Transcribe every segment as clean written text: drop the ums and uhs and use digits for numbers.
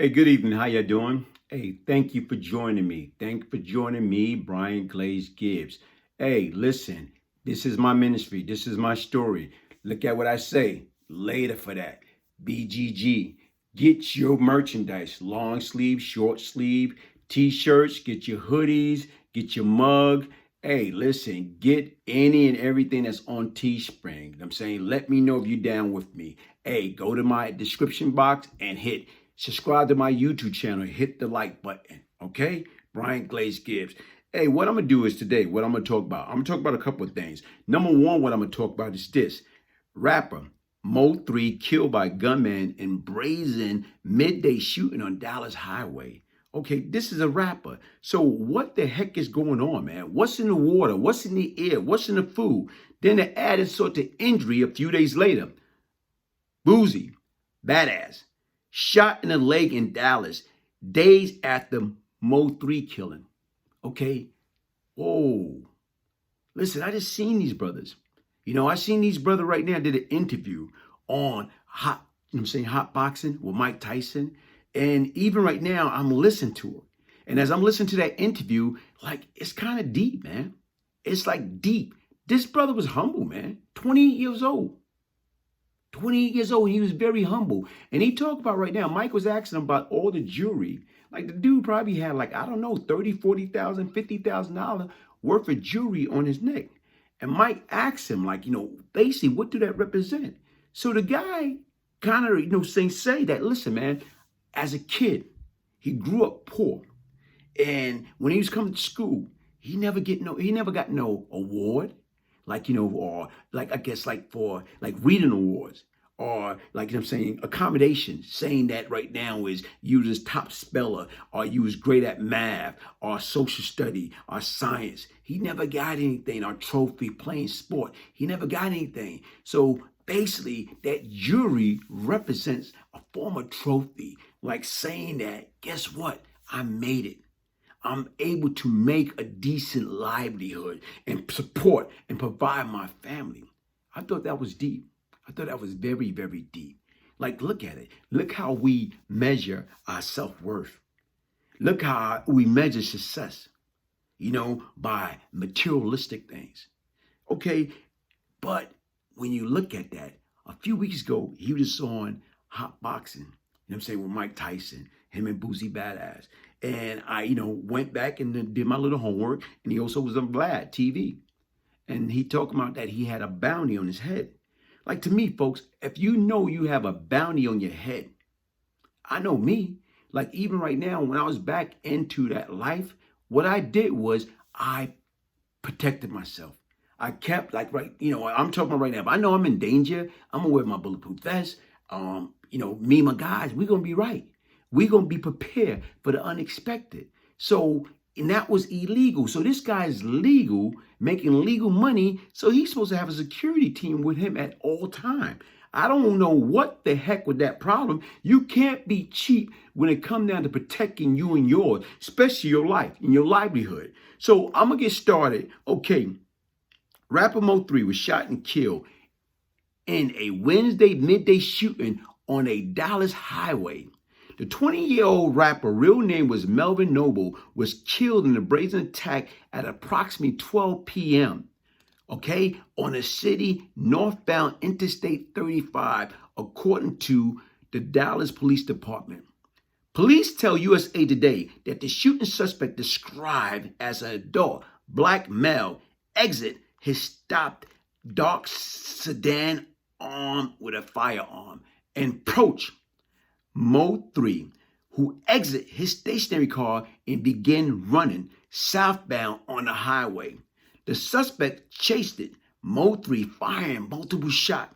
Hey, good evening. How you doing? Hey, thank you for joining me. Thank you for joining me, Brian Glaze Gibbs. Hey, listen, this is my ministry. This is my story. Look at what I say later for that. BGG. Get your merchandise, long sleeve, short sleeve, t-shirts, get your hoodies, get your mug. Hey, listen, get any and everything that's on Teespring. I'm saying, let me know if you're down with me. Hey, go to my description box and hit subscribe to my YouTube channel. Hit the like button. Okay? Brian Glaze Gibbs. Hey, what I'm going to do is today, what I'm going to talk about. I'm going to talk about a couple of things. Number one, what I'm going to talk about is this. Rapper MO3 killed by gunman in brazen midday shooting on Dallas highway. Okay, this is a rapper. So what the heck is going on, man? What's in the water? What's in the air? What's in the food? Then the added sort of injury a few days later. Boosie, badass, shot in the leg in Dallas days after MO3 killing. Okay? Oh, listen, I just seen these brothers. I seen these brothers right now. I did an interview on hot boxing with Mike Tyson. And even right now, I'm listening to it. And as I'm listening to that interview, like, it's kind of deep, man. It's like deep. This brother was humble, man. 28 years old. 28 years old, he was very humble. And he talked about right now, Mike was asking him about all the jewelry. Like the dude probably had like, I don't know, $30,000, $40,000, $50,000 worth of jewelry on his neck. And Mike asked him, like, basically, what do that represent? So the guy kind of, say that, listen, man, as a kid, he grew up poor. And when he was coming to school, he never got no award. Or like, I guess, like for like reading awards or like, accommodation, saying that right now is you was top speller or you was great at math or social study or science. He never got anything or trophy playing sport. He never got anything. So basically that jury represents a form of trophy, like saying that, guess what? I made it. I'm able to make a decent livelihood and support and provide my family. I thought that was deep. I thought that was very, very deep. Like, look at it. Look how we measure our self-worth. Look how we measure success, by materialistic things. Okay, but when you look at that, a few weeks ago, he was on hot boxing, with Mike Tyson, him and Boosie Badass. And I, went back and did my little homework. And he also was on Vlad TV. And he talked about that he had a bounty on his head. Like, to me, folks, if you know you have a bounty on your head, I know me. Like, even right now, when I was back into that life, what I did was I protected myself. I kept, like, I'm talking about right now. If I know I'm in danger, I'm going to wear my bulletproof vest. Me and my guys, we're going to be right. We're going to be prepared for the unexpected. So, and that was illegal. So this guy is legal, making legal money. So he's supposed to have a security team with him at all times. I don't know what the heck with that problem. You can't be cheap when it comes down to protecting you and yours, especially your life and your livelihood. So I'm going to get started. Okay. Rapper MO3 was shot and killed in a Wednesday midday shooting on a Dallas highway. The 20-year-old rapper, real name was Melvin Noble, was killed in a brazen attack at approximately 12 p.m., on a city northbound Interstate 35, according to the Dallas Police Department. Police tell USA Today that the shooting suspect, described as an adult black male, exit his stopped dark sedan armed with a firearm and approached MO3, who exit his stationary car and began running southbound on the highway. The suspect chased it, MO3 firing multiple shots.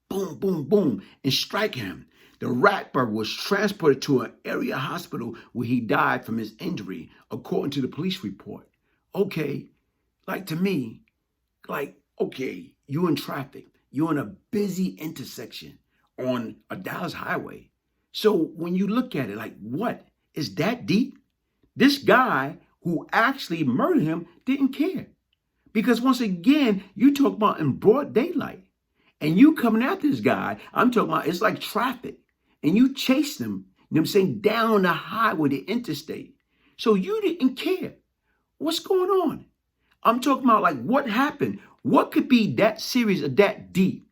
Boom, boom, boom, and striking him. The rapper was transported to an area hospital where he died from his injury, according to the police report. Okay, like to me, okay, you're in traffic. You're in a busy intersection on a Dallas highway. So when you look at it, like, what? Is that deep? This guy who actually murdered him didn't care. Because once again, you talk about in broad daylight. And you coming after this guy, I'm talking about, it's like traffic. And you chase him. You know what I'm saying? Down the highway, the interstate. So you didn't care. What's going on? I'm talking about like what happened? What could be that serious or that deep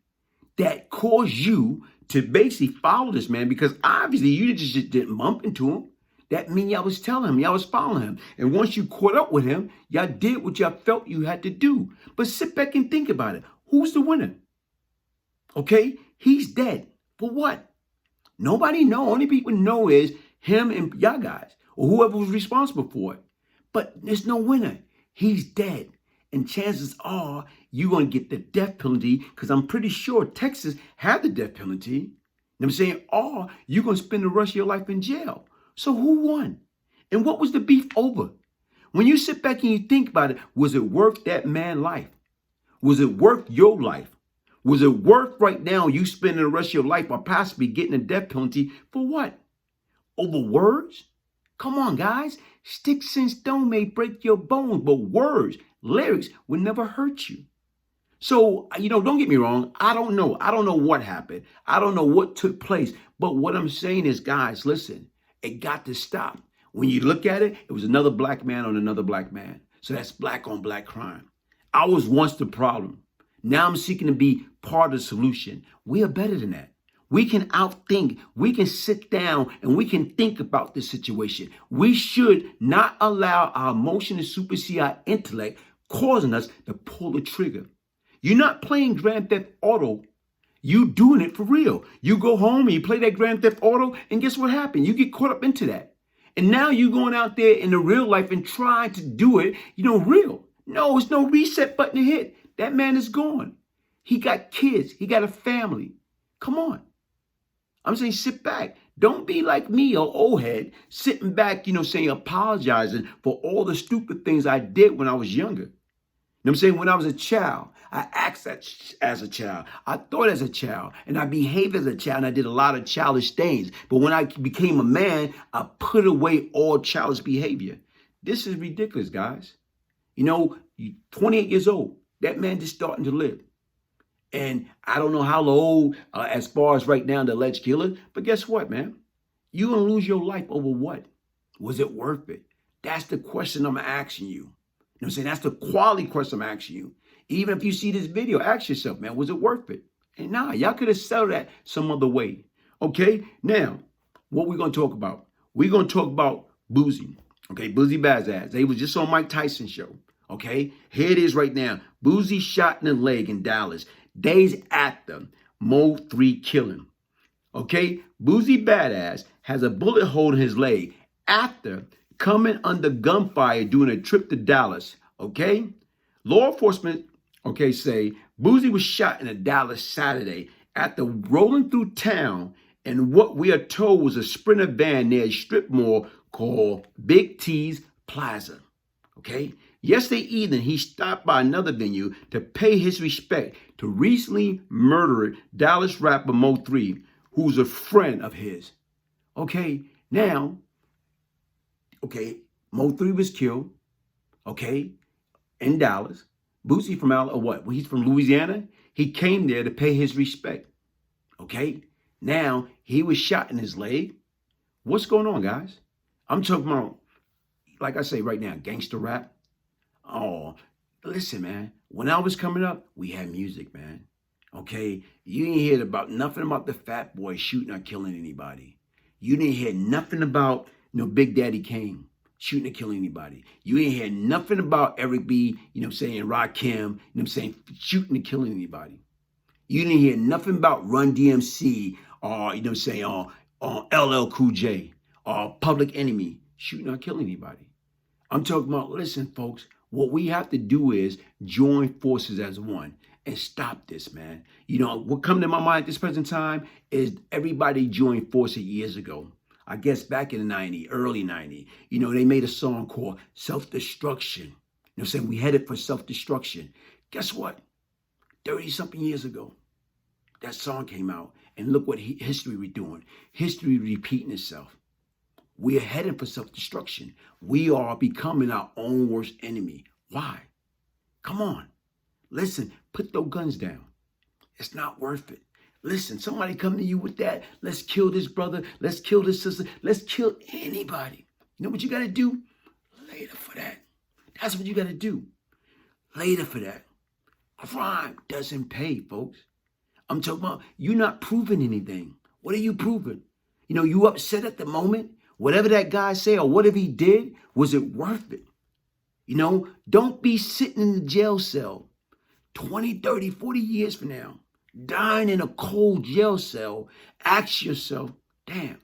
that caused you to basically follow this man? Because obviously you just didn't bump into him. That means y'all was telling him, y'all was following him. And once you caught up with him, y'all did what y'all felt you had to do. But sit back and think about it. Who's the winner? Okay? He's dead. For what? Nobody know. Only people know is him and y'all guys or whoever was responsible for it. But there's no winner. He's dead. And chances are you're going to get the death penalty because I'm pretty sure Texas had the death penalty. You know what I'm saying? Or you're going to spend the rest of your life in jail. So who won? And what was the beef over? When you sit back and you think about it, was it worth that man's life? Was it worth your life? Was it worth right now you spending the rest of your life or possibly getting a death penalty for what? Over words? Come on, guys. Sticks and stone may break your bones, but words, lyrics will never hurt you. So, don't get me wrong. I don't know. I don't know what happened. I don't know what took place. But what I'm saying is, guys, listen, it got to stop. When you look at it, it was another black man on another black man. So that's black on black crime. I was once the problem. Now I'm seeking to be part of the solution. We are better than that. We can outthink. We can sit down and we can think about this situation. We should not allow our emotion to supersede our intellect, causing us to pull the trigger. You're not playing Grand Theft Auto. You doing it for real. You go home and you play that Grand Theft Auto, and guess what happened? You get caught up into that. And now you're going out there in the real life and trying to do it, real. No, it's no reset button to hit. That man is gone. He got kids. He got a family. Come on. I'm saying sit back. Don't be like me, or old head, sitting back, saying apologizing for all the stupid things I did when I was younger. You know what I'm saying? When I was a child, I acted as a child. I thought as a child, and I behaved as a child, and I did a lot of childish things. But when I became a man, I put away all childish behavior. This is ridiculous, guys. 28 years old. That man just starting to live. And I don't know how old as far as right now the alleged killer, but guess what, man? You're going to lose your life over what? Was it worth it? That's the question I'm asking you. You know what I'm saying? That's the quality question I'm asking you. Even if you see this video, ask yourself, man, was it worth it? And nah, y'all could have settled that some other way. Okay, now, what we're going to talk about? We're going to talk about Boosie. Okay, Boosie Badass. They was just on Mike Tyson's show. Okay, here it is right now. Boosie shot in the leg in Dallas. Days after MO3 killing. Okay, Boosie Badass has a bullet hole in his leg after coming under gunfire during a trip to Dallas. Okay, law enforcement, say Boosie was shot in a Dallas Saturday after rolling through town in what we are told was a Sprinter van near a strip mall called Big T's Plaza. Okay. Yesterday evening, he stopped by another venue to pay his respect to recently murdered Dallas rapper MO3, who's a friend of his. Okay, now, MO3 was killed, in Dallas. Boosie from what? Well, he's from Louisiana. He came there to pay his respect. Okay, now he was shot in his leg. What's going on, guys? I'm talking about, like I say right now, gangster rap. Oh, listen, man. When I was coming up, we had music, man. Okay? You didn't hear about nothing about the Fat Boy shooting or killing anybody. You didn't hear nothing about, Big Daddy Kane shooting or killing anybody. You didn't hear nothing about Eric B, Rakim, shooting or killing anybody. You didn't hear nothing about Run DMC or, LL Cool J or Public Enemy shooting or killing anybody. I'm talking about, listen, folks, what we have to do is join forces as one and stop this, man. What come to my mind at this present time is everybody joined forces years ago. I guess back in the 90s, early 90s, they made a song called Self-Destruction. We headed for self-destruction. Guess what? 30-something years ago, that song came out. And look what history we're doing. History repeating itself. We are heading for self-destruction. We are becoming our own worst enemy. Why? Come on. Listen, put those guns down. It's not worth it. Listen, somebody come to you with that. Let's kill this brother. Let's kill this sister. Let's kill anybody. You know what you got to do? Later for that. That's what you got to do. Later for that. Crime doesn't pay, folks. I'm talking about you're not proving anything. What are you proving? You know, you upset at the moment. Whatever that guy said or whatever he did, was it worth it? You know, don't be sitting in the jail cell 20, 30, 40 years from now, dying in a cold jail cell. Ask yourself, damn,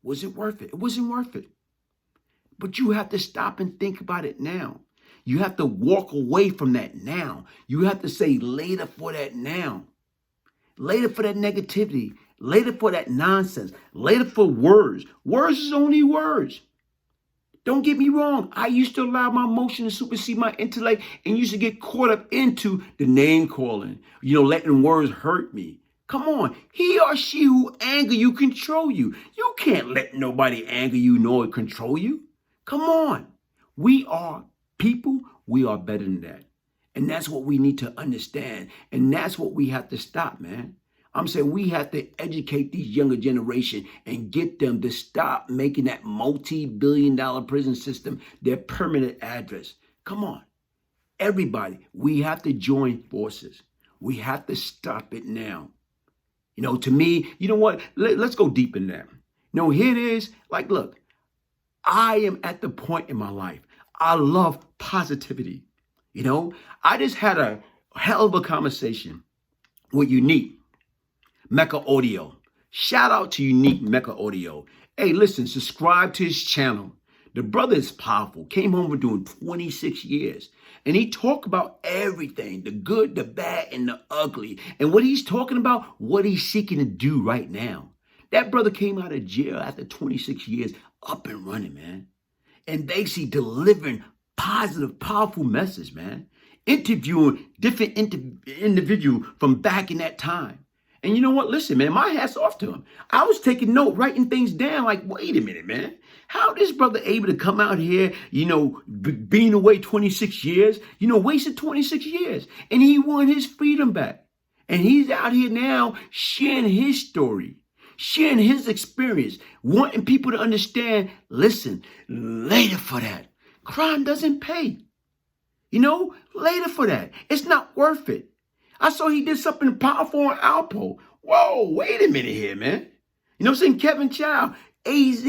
was it worth it? It wasn't worth it. But you have to stop and think about it now. You have to walk away from that now. You have to say later for that now. Later for that negativity. Later for that nonsense. Later for words. Words is only words. Don't get me wrong. I used to allow my emotion to supersede my intellect and used to get caught up into the name calling. You know, letting words hurt me. Come on. He or she who anger you control you. You can't let nobody anger you nor control you. Come on. We are people. We are better than that. And that's what we need to understand. And that's what we have to stop, man. I'm saying we have to educate these younger generation and get them to stop making that multi-billion-dollar prison system their permanent address. Come on. Everybody, we have to join forces. We have to stop it now. You know, to me, you know what? Let's go deep in that. No, here it is. Like, look, I am at the point in my life. I love positivity. You know, I just had a hell of a conversation with Unique Mecca Audio. Shout out to Unique Mecca Audio. Hey, listen, subscribe to his channel. The brother is powerful. Came home for doing 26 years. And he talked about everything, the good, the bad, and the ugly. And what he's talking about, what he's seeking to do right now. That brother came out of jail after 26 years, up and running, man. And basically delivering positive, powerful message, man. Interviewing different individuals from back in that time. And you know what? Listen, man, my hat's off to him. I was taking note, writing things down like, wait a minute, man. How this brother able to come out here, you know, being away 26 years, you know, wasted 26 years. And he won his freedom back. And he's out here now sharing his story, sharing his experience, wanting people to understand, listen, later for that. Crime doesn't pay. You know, later for that. It's not worth it. I saw he did something powerful on Alpo. Whoa, wait a minute here, man. You know what I'm saying? Kevin Chow, AZ.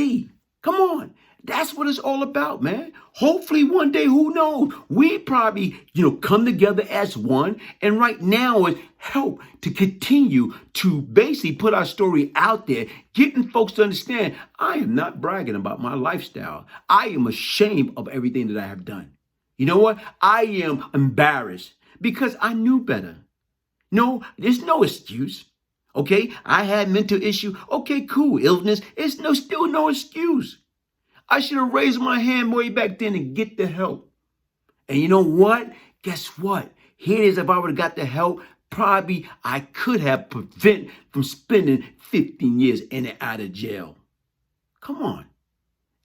Come on. That's what it's all about, man. Hopefully one day, who knows? We probably, you know, come together as one. And right now is help to continue to basically put our story out there, getting folks to understand I am not bragging about my lifestyle. I am ashamed of everything that I have done. You know what? I am embarrassed because I knew better. No, there's no excuse. Okay, I had mental issue. Okay, cool. Illness. It's still no excuse. I should have raised my hand way back then and get the help. And you know what? Guess what? Here it is. If I would have got the help, probably I could have prevented from spending 15 years in and out of jail. Come on.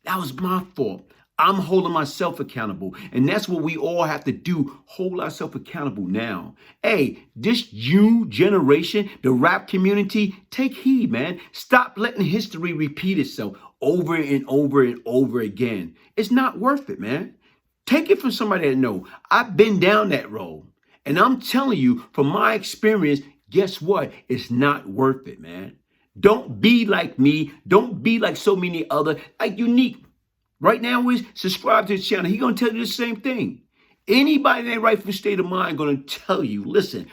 That was my fault. I'm holding myself accountable. And that's what we all have to do. Hold ourselves accountable now. Hey, this new generation, the rap community, take heed, man. Stop letting history repeat itself over and over and over again. It's not worth it, man. Take it from somebody that knows. I've been down that road. And I'm telling you, from my experience, guess what? It's not worth it, man. Don't be like me. Don't be like so many other, like Unique. Right now, we subscribe to his channel. He's going to tell you the same thing. Anybody in their rightful state of mind going to tell you, listen,